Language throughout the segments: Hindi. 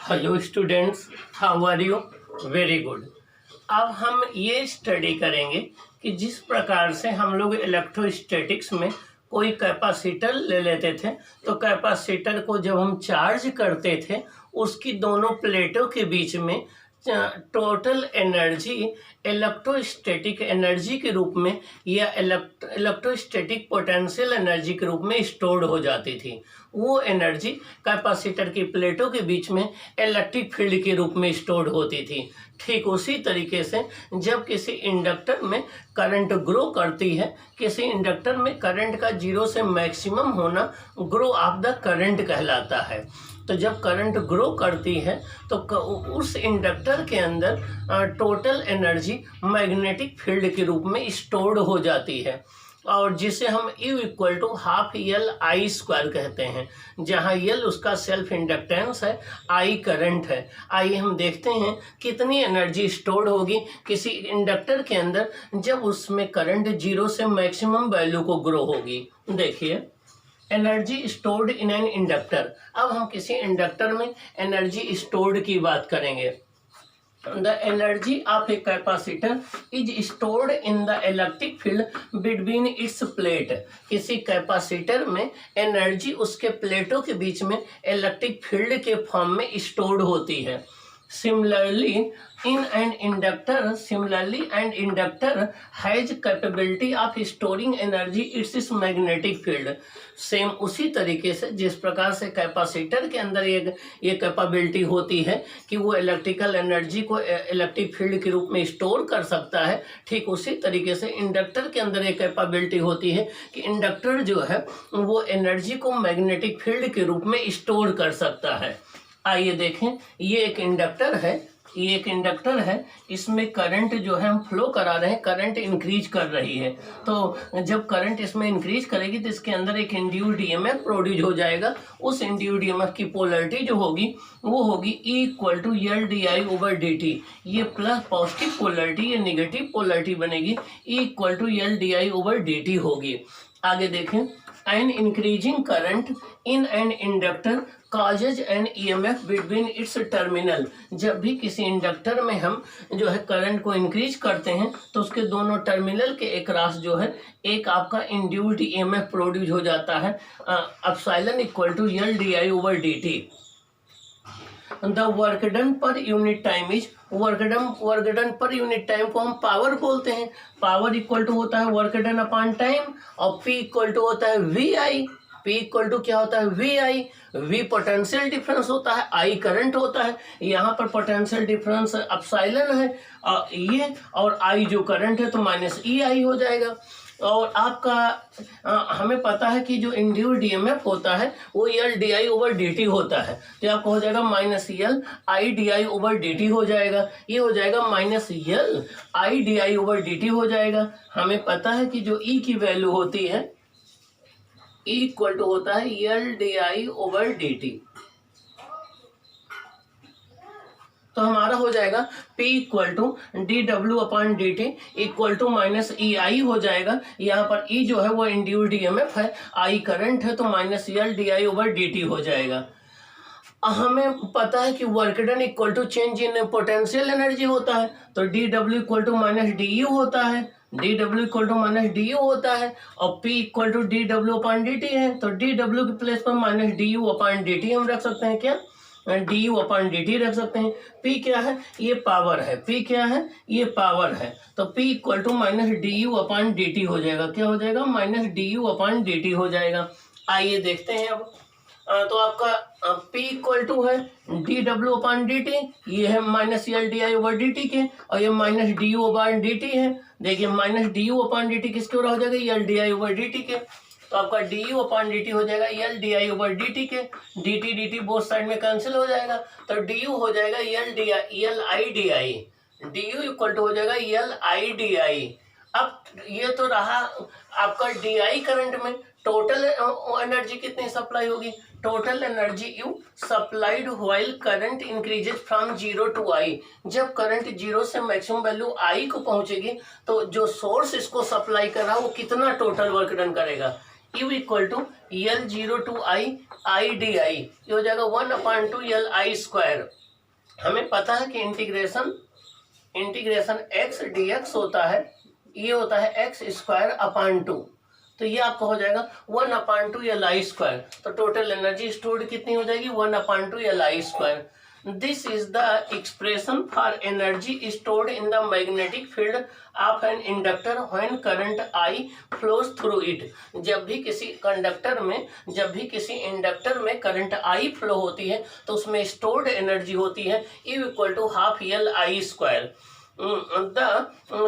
Hello students, how are you? Very good. अब हम ये स्टडी करेंगे कि जिस प्रकार से हम लोग इलेक्ट्रोस्टैटिक्स में कोई कैपेसिटर ले लेते थे, तो कैपेसिटर को जब हम चार्ज करते थे उसकी दोनों प्लेटों के बीच में टोटल एनर्जी इलेक्ट्रोस्टैटिक एनर्जी के रूप में या इलेक्ट्रोस्टैटिक पोटेंशियल एनर्जी के रूप में स्टोर्ड हो जाती थी। वो एनर्जी कैपेसिटर की प्लेटों के बीच में इलेक्ट्रिक फील्ड के रूप में स्टोर्ड होती थी। ठीक उसी तरीके से जब किसी इंडक्टर में करंट ग्रो करती है, किसी इंडक्टर में करंट का जीरो से मैक्सिमम होना ग्रो ऑफ द करंट कहलाता है। तो जब करंट ग्रो करती है तो उस इंडक्टर के अंदर टोटल एनर्जी मैग्नेटिक फील्ड के रूप में स्टोर्ड हो जाती है, और जिसे हम U equal to half L I square कहते हैं, जहाँ एल उसका सेल्फ इंडक्टेंस है, आई करंट है। आइए हम देखते हैं कितनी एनर्जी स्टोर्ड होगी किसी इंडक्टर के अंदर जब उसमें करंट जीरो से मैक्सिमम वैल्यू को ग्रो होगी। देखिए, energy stored in an inductor. अब हम किसी इंडक्टर में एनर्जी स्टोर्ड की बात करेंगे। The energy of a capacitor is stored in the electric field between its plate. किसी कैपेसिटर में एनर्जी उसके प्लेटों के बीच में इलेक्ट्रिक फील्ड के फॉर्म में स्टोर्ड होती है। Similarly, an inductor has capability of storing energy its magnetic field. Same उसी तरीके से जिस प्रकार से कैपेसिटर के अंदर ये कैपेबिलिटी होती है कि वो इलेक्ट्रिकल एनर्जी को इलेक्ट्रिक फील्ड के रूप में स्टोर कर सकता है, ठीक उसी तरीके से इंडक्टर के अंदर ये कैपेबिलिटी होती है कि इंडक्टर जो है वो एनर्जी को मैग्नेटिक फील्ड के रूप में स्टोर कर सकता है। आइए देखें, ये एक इंडक्टर है, इसमें करंट जो है हम फ्लो करा रहे हैं, करंट इंक्रीज कर रही है। तो जब करंट इसमें इंक्रीज करेगी तो इसके अंदर एक इंड्यूस्ड ईएमएफ प्रोड्यूस हो जाएगा। उस इंड्यूस्ड ईएमएफ की पोलरिटी जो होगी वो होगी E equal to L D I over D T. ये प्लस पॉजिटिव पोलरिटी, ये निगेटिव पोलरिटी बनेगी, E equal to L D I over D T होगी। आगे देखें, an increasing current in an inductor causes an EMF between its terminal। जब भी किसी इंडक्टर में हम जो है करंट को इंक्रीज करते हैं तो उसके दोनों टर्मिनल के अक्रॉस जो है एक आपका इंड्यूस्ड EMF प्रोड्यूस हो जाता है, epsilon equal to L D I over D T. The work done per unit time is, work done per unit time को हम पावर बोलते हैं। पावर इक्वल टू होता है वर्क डन अपॉन टाइम, और P इक्वल टू होता है V I. P equal to क्या होता है V I. V potential difference होता है, I करंट होता है। यहाँ पर पोटेंशियल डिफरेंस एप्सिलॉन है ये, और I जो करंट है तो माइनस ई आई हो जाएगा। और आपका हमें पता है कि जो इंड्यूस्ड ईएमएफ होता है वो L D I over D T होता है, तो आपको हो जाएगा minus L I D I over D T हो जाएगा। ये हो जाएगा minus L I D I over D T हो जाएगा। हमें पता है कि जो E की वैल्यू होती है E इक्वल टू होता है L D I over D T. तो हमारा हो जाएगा P equal to D W upon D T equal to minus E I हो जाएगा। यहाँ पर E जो है वो इंड्यूस्ड ईएमएफ है, I करंट है, तो minus L D I over D T हो जाएगा। हमें पता है कि work done equal to change in potential energy होता है, तो D W equal to minus D U होता है, D W equal to minus D U होता है, और P equal to D W upon D T है, तो डी डब्ल्यू के प्लेस पर minus D U upon D T हम रख सकते हैं। क्या D U upon D T रख सकते हैं। P क्या है, ये पावर है, P क्या है, ये पावर है, तो P equal to minus D U upon D T हो जाएगा। क्या हो जाएगा, minus D U upon D T हो जाएगा। आइए देखते हैं अब, तो आपका P इक्वल टू है D W upon D T, ये है minus L D I over D T के, और ये minus D U upon D T है। देखिए minus D U upon D T किसके ऊपर हो जाएगा, L D I over D T के, तो आपका D U upon D T हो जाएगा L D I over D T के। डी टी बोथ साइड में कैंसिल हो जाएगा, तो डी यू हो जाएगा L I D I, D U equal to हो जाएगा एल आई डी आई। अब ये तो रहा आपका डी आई करंट में टोटल एनर्जी कितनी सप्लाई होगी, total energy you supplied while current increases from zero to I. जब करंट जीरो से मैक्सिमम वैल्यू आई को पहुंचेगी तो जो सोर्स इसको सप्लाई कर रहा है वो कितना टोटल वर्क डन करेगा, U equal to L zero to I D I, ये हो जाएगा 1/2 यल आई स्क्वायर। हमें पता है कि इंटीग्रेशन एक्स डी एक्स होता है, ये होता है एक्स स्क्वायर अपान 2, तो ये आपका हो जाएगा 1/2 यल आई स्क्वायर। तो टोटल एनर्जी स्टोर्ड कितनी हो जाएगी 1/2 यल I square. This is the expression for energy stored in the magnetic field of an inductor when current I flows through it। जब भी किसी इंडक्टर में करंट I फ्लो होती है तो उसमें स्टोर्ड एनर्जी होती है E equal to half L I square. The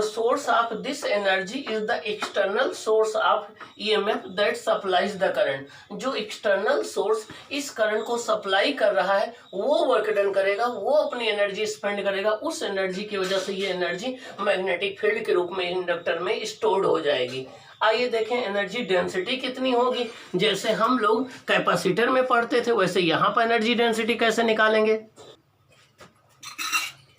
source of this energy is the external source of EMF that supplies the current। जो एक्सटर्नल सोर्स इस करंट को सप्लाई कर रहा है वो वर्क डन करेगा, वो अपनी एनर्जी स्पेंड करेगा, उस एनर्जी की वजह से ये एनर्जी मैग्नेटिक फील्ड के रूप में इंडक्टर में स्टोर्ड हो जाएगी। आइए देखें एनर्जी डेंसिटी कितनी होगी। जैसे हम लोग कैपेसिटर में पढ़ते थे वैसे यहाँ पर एनर्जी डेंसिटी कैसे निकालेंगे।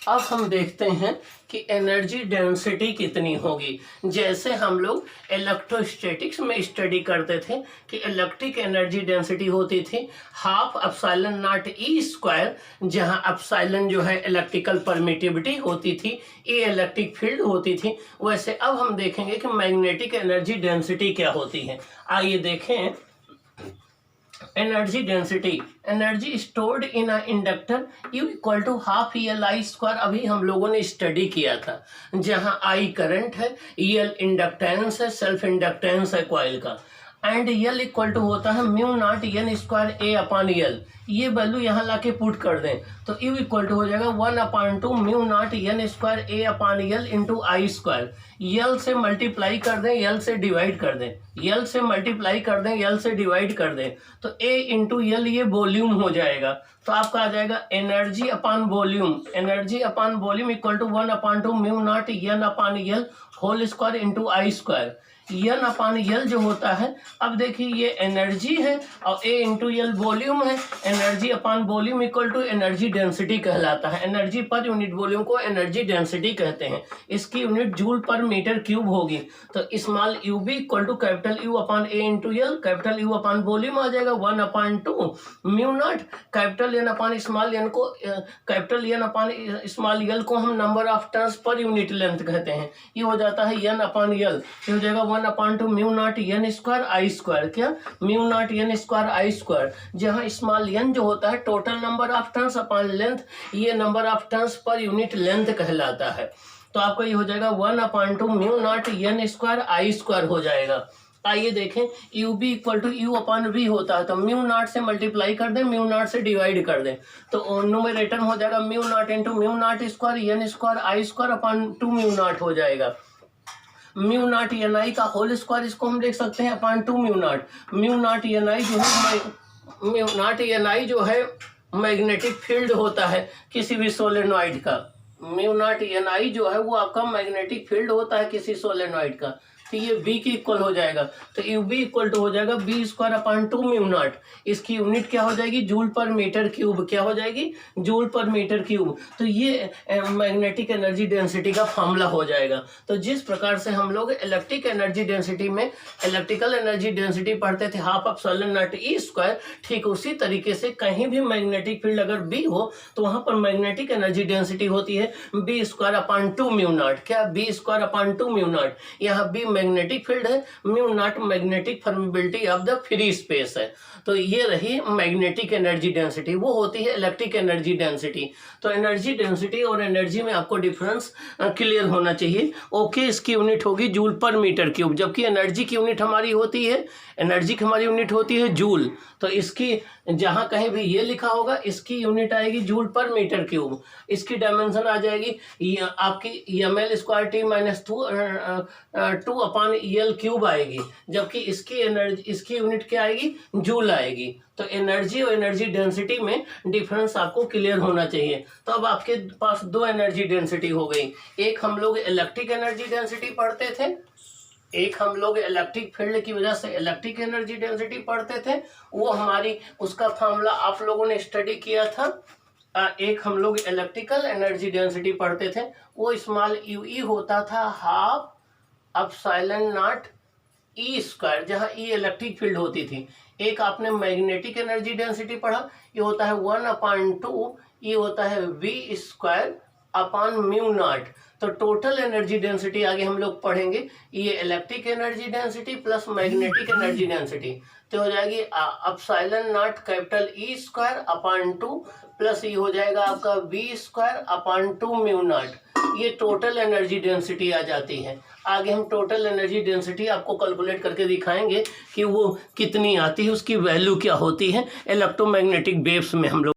अब हम देखते हैं कि एनर्जी डेंसिटी कितनी होगी। जैसे हम लोग इलेक्ट्रोस्टैटिक्स में स्टडी करते थे कि इलेक्ट्रिक एनर्जी डेंसिटी होती थी half epsilon naught E square, जहां एप्सिलॉन जो है इलेक्ट्रिकल परमिटिविटी होती थी, ए इलेक्ट्रिक फील्ड होती थी। वैसे अब हम देखेंगे कि मैग्नेटिक एनर्जी डेंसिटी क्या होती है। आइए देखें energy density. Energy stored in a inductor U equal to half L I square, अभी हम लोगों ने स्टडी किया था, जहां आई करंट है, यल इंडक्टेंस है, सेल्फ इंडक्टेंस है कॉइल का, एंड यल इक्वल टू होता है mu naught N square A upon यल। ये वैल्यू यहाँ लाके पुट कर दें तो यू इक्वल टू हो जाएगा 1/2 mu naught N square A upon L into I square. L से मल्टीप्लाई कर दें, यल से डिवाइड कर दें, यल से मल्टीप्लाई कर दें, यल से डिवाइड कर दें, तो ए इंटू यल ये वॉल्यूम हो जाएगा। तो आपका आ जाएगा energy upon volume, energy upon volume equal to 1/2 mu naught N upon L whole square into I square. N upon L जो होता है, अब देखिए ये एनर्जी है और ए इंटू यल वॉल्यूम है। Energy upon volume equal to energy density कहलाता है। एनर्जी पर यूनिट वॉल्यूम को एनर्जी डेंसिटी कहते हैं। इसकी unit joule per metre cube होगी। तो small U B equal to capital U upon A into L, capital U upon volume आ जाएगा 1/2 mu naught capital N upon small N को, capital N upon small L को हम number of turns per unit length कहते हैं। ये हो जाता है एन अपान यल, ये हो जाएगा 1/2 mu naught N square I square. क्या mu naught N square I square, जहां स्मॉल एन जो होता है total number of turns upon length, ये number of turns per unit length कहलाता है। तो आपका ये हो जाएगा 1/2 mu naught N square I square हो जाएगा। आइए देखें U B equal to U upon V होता है, तो म्यू नॉट से मल्टीप्लाई कर दें, म्यू नॉट से डिवाइड कर दें, तो न्यूमरेटर हो जाएगा mu naught into mu naught square N square I square upon 2 mu naught हो जाएगा। म्यू नॉट एन आई का होल स्क्वायर इसको हम लिख सकते हैं upon 2 mu naught. Mu naught N I जो है, म्यू नॉट एन आई जो है मैग्नेटिक फील्ड होता है किसी भी सोलेनॉइड का। म्यू नॉट एन आई जो है वो आपका मैग्नेटिक फील्ड होता है किसी सोलेनॉइड का। तो ये बी की इक्वल हो जाएगा, तो यू बी इक्वल टू हो जाएगा B square upon 2 mu naught. इसकी यूनिट क्या हो जाएगी जूल पर मीटर क्यूब, क्या हो जाएगी जूल पर मीटर क्यूब। तो ये मैग्नेटिक एनर्जी डेंसिटी का फॉर्मूला हो जाएगा। तो जिस प्रकार से हम लोग इलेक्ट्रिक एनर्जी डेंसिटी में इलेक्ट्रिकल एनर्जी डेंसिटी पढ़ते थे half epsilon naught E square, ठीक उसी तरीके से कहीं भी मैग्नेटिक फील्ड अगर बी हो तो वहां पर मैग्नेटिक एनर्जी डेंसिटी होती है B square upon 2 mu naught. क्या B square upon 2 mu naught, यहाँ बी मैग्नेटिक फील्ड है, mu naught magnetic permeability of the free space है। तो ये रही मैग्नेटिक एनर्जी डेंसिटी, वो होती है इलेक्ट्रिक एनर्जी डेंसिटी। तो एनर्जी डेंसिटी और एनर्जी में आपको डिफरेंस क्लियर होना चाहिए। ओके, इसकी यूनिट होगी जूल पर मीटर क्यूब, जबकि एनर्जी की यूनिट हमारी होती है, एनर्जी की हमारी यूनिट होती है जूल। तो इसकी जहाँ कहीं भी ये लिखा होगा इसकी यूनिट आएगी जूल पर मीटर क्यूब। इसकी डायमेंशन आ जाएगी आपकी ml स्क्वायर टी माइनस 2 अपान यल क्यूब आएगी, जबकि इसकी एनर्जी, इसकी यूनिट क्या आएगी जूल आएगी। तो एनर्जी और एनर्जी डेंसिटी में डिफरेंस आपको क्लियर होना चाहिए। तो अब आपके पास दो एनर्जी डेंसिटी हो गई, एक हम लोग इलेक्ट्रिक एनर्जी डेंसिटी पढ़ते थे, एक हम लोग इलेक्ट्रिक फील्ड की वजह से इलेक्ट्रिक एनर्जी डेंसिटी पढ़ते थे, वो हमारी उसका फॉर्मूला आप लोगों ने स्टडी किया था। एक हम लोग इलेक्ट्रिकल एनर्जी डेंसिटी पढ़ते थे, वो स्मॉल यू ई होता था half epsilon naught E square, जहाँ ई इलेक्ट्रिक फील्ड होती थी। एक आपने मैग्नेटिक एनर्जी डेंसिटी पढ़ा, ये होता है 1/2, ये होता है V square upon mu naught. तो टोटल एनर्जी डेंसिटी आगे हम लोग पढ़ेंगे, ये electric energy density plus magnetic energy density, तो हो जाएगी epsilon naught capital E square upon 2 plus ये हो जाएगा आपका V square upon 2 mu naught. ये टोटल एनर्जी डेंसिटी आ जाती है। आगे हम टोटल एनर्जी डेंसिटी आपको कैलकुलेट करके दिखाएंगे कि वो कितनी आती है, उसकी वैल्यू क्या होती है इलेक्ट्रोमैग्नेटिक वेव्स में हम लोग